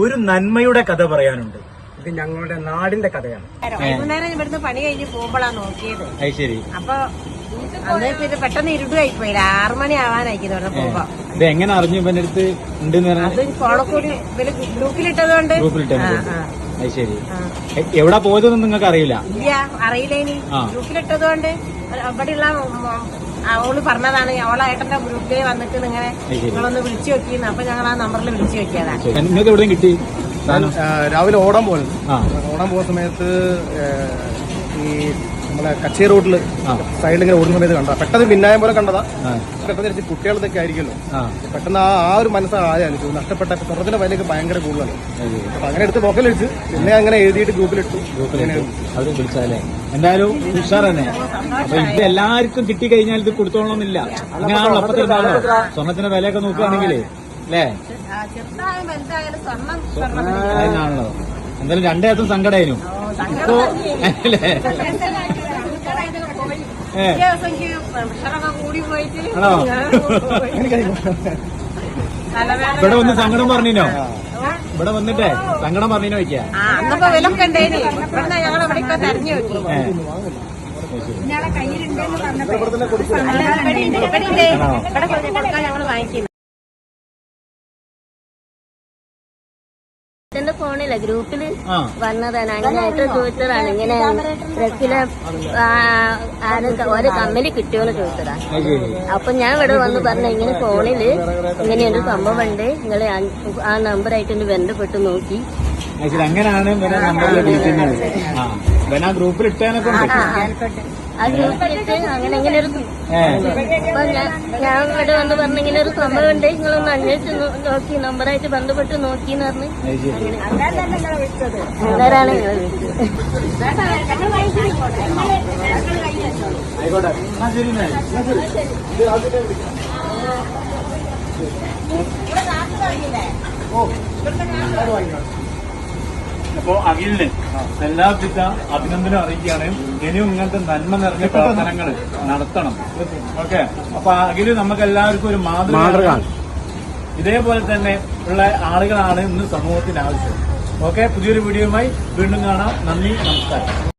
ഒരു നന്മയുടെ കഥ പറയാനുണ്ട്. ഇത് ഞങ്ങളുടെ നാടിന്റെ കഥയാണ്. വൈകുന്നേരം ഇവിടുന്ന് പണി കഴിഞ്ഞ് പോകുമ്പോഴാണ് നോക്കിയത്. ശരി. അപ്പൊ പിന്നെ പെട്ടെന്ന് ഇരുട്ടായി പോയില്ല. 6 മണി ആവാനായിരിക്കും ഇവിടെ പോകുമ്പോ. ഇത് എങ്ങനെ അറിഞ്ഞു ഇവന്റെ അടുത്ത് ഉണ്ട്? അത് ഫോണക്കൂടി ഗ്രൂപ്പിലിട്ടതുകൊണ്ട്. അത് ശരി. എവിടെ പോയതൊന്നും നിങ്ങൾക്ക് അറിയില്ല? ഇല്ല, അറിയില്ല. ഇനി ഗ്രൂപ്പിലിട്ടതുകൊണ്ട് ഇവിടെയുള്ള അവള് പറഞ്ഞതാണ്. അവളെ ഏട്ടന്റെ ഗ്രൂപ്പിൽ വന്നിട്ട് നിങ്ങളൊന്ന് വിളിച്ചു നോക്കിയെന്ന്. അപ്പൊ ഞങ്ങൾ ആ നമ്പറിൽ വിളിച്ചു നോക്കിയതാണ്. നിങ്ങൾക്ക് എവിടെ കിട്ടി? രാവിലെ ഓടാൻ പോകുന്നത്. ഓടാൻ പോകുന്ന സമയത്ത് ഈ നമ്മളെ കച്ചേരി റോഡില് സൈഡിൽ ഇങ്ങനെ ഓടുന്ന സമയത്ത് കണ്ട പെട്ടെന്ന് പിന്നായം പോലെ കണ്ടതാ. പെട്ടെന്ന് കുട്ടികളതൊക്കെ ആയിരിക്കുമല്ലോ. പെട്ടെന്ന് ആ ഒരു മനസ്സായാലും നഷ്ടപ്പെട്ട സ്വർണ്ണത്തിന്റെ വിലയൊക്കെ ഭയങ്കര കൂടുതലാണ്. അപ്പൊ അങ്ങനെ എടുത്ത് പോക്കൽ വെച്ച് പിന്നെ അങ്ങനെ എഴുതിയിട്ട് ഗ്രൂപ്പിലിട്ടു. അത് വിളിച്ചാലേ എന്തായാലും ഉഷാർ തന്നെ. അപ്പൊ ഇത് എല്ലാവർക്കും കിട്ടിക്കഴിഞ്ഞാൽ ഇത് കൊടുത്തോളണമെന്നില്ല. അങ്ങനെയാണല്ലോ അപ്പത്തെ സ്വർണ്ണത്തിന്റെ വിലയൊക്കെ നോക്കുകയാണെങ്കിൽ അല്ലേ? അതിനാണല്ലോ. എന്തായാലും രണ്ടേത്തും സങ്കടമായിരുന്നു ഇപ്പോ അല്ലേ? ഇവിടെ വന്ന് സങ്കടം പറഞ്ഞിനോ? ഇവിടെ വന്നിട്ടേ സങ്കടം പറഞ്ഞിനോ ചോദിക്കാ? വിലൊക്കെ ഞങ്ങളിവിടെ തെരഞ്ഞു നോക്കി. ഞങ്ങൾ വാങ്ങിക്കുന്നു. എന്റെ ഫോണിലെ ഗ്രൂപ്പില് വന്നതാണ്. അങ്ങനെയായിട്ട് ചോദിച്ചതാണ്. ഇങ്ങനെ ഡ്രസ്സിലെ ഒരു കമ്മല് കിട്ടിയോന്ന് ചോദിച്ചതാ. അപ്പൊ ഞാൻ ഇവിടെ വന്ന് പറഞ്ഞ ഇങ്ങനെ ഫോണില് ഇങ്ങനെയൊരു സംഭവം ഉണ്ട്, നിങ്ങൾ ആ നമ്പറായിട്ട് ബന്ധപ്പെട്ട് നോക്കി. അങ്ങനെയാണ് ഗ്രൂപ്പിൽ ഇട്ടേനൊക്കെ ആ ഗ്രൂപ്പിലിട്ട് അങ്ങനെ ഇങ്ങനെ ഒരു ഞാൻ ഇവിടെ വന്ന് പറഞ്ഞ ഇങ്ങനെ ഒരു സംഭവം ഉണ്ട്, നിങ്ങളൊന്ന് അന്വേഷിച്ച് നോക്കി നമ്പറായിട്ട് ബന്ധപ്പെട്ട് നോക്കിന്ന് പറഞ്ഞ് അന്നേരാണ് നിങ്ങൾ അപ്പോ അഖിലിന് എല്ലാവിധ അഭിനന്ദനം അറിയിക്കുകയാണ്. ഇനിയും ഇങ്ങനത്തെ നന്മ നിറഞ്ഞ പ്രവർത്തനങ്ങൾ നടത്തണം. ഓക്കെ. അപ്പൊ അഖില് നമുക്ക് എല്ലാവർക്കും ഒരു മാതൃകയാണ്. ഇതേപോലെ തന്നെ ഉള്ള ആളുകളാണ് ഇന്ന് സമൂഹത്തിന് ആവശ്യം. ഓക്കെ. പുതിയൊരു വീഡിയോയുമായി വീണ്ടും കാണാം. നന്ദി, നമസ്കാരം.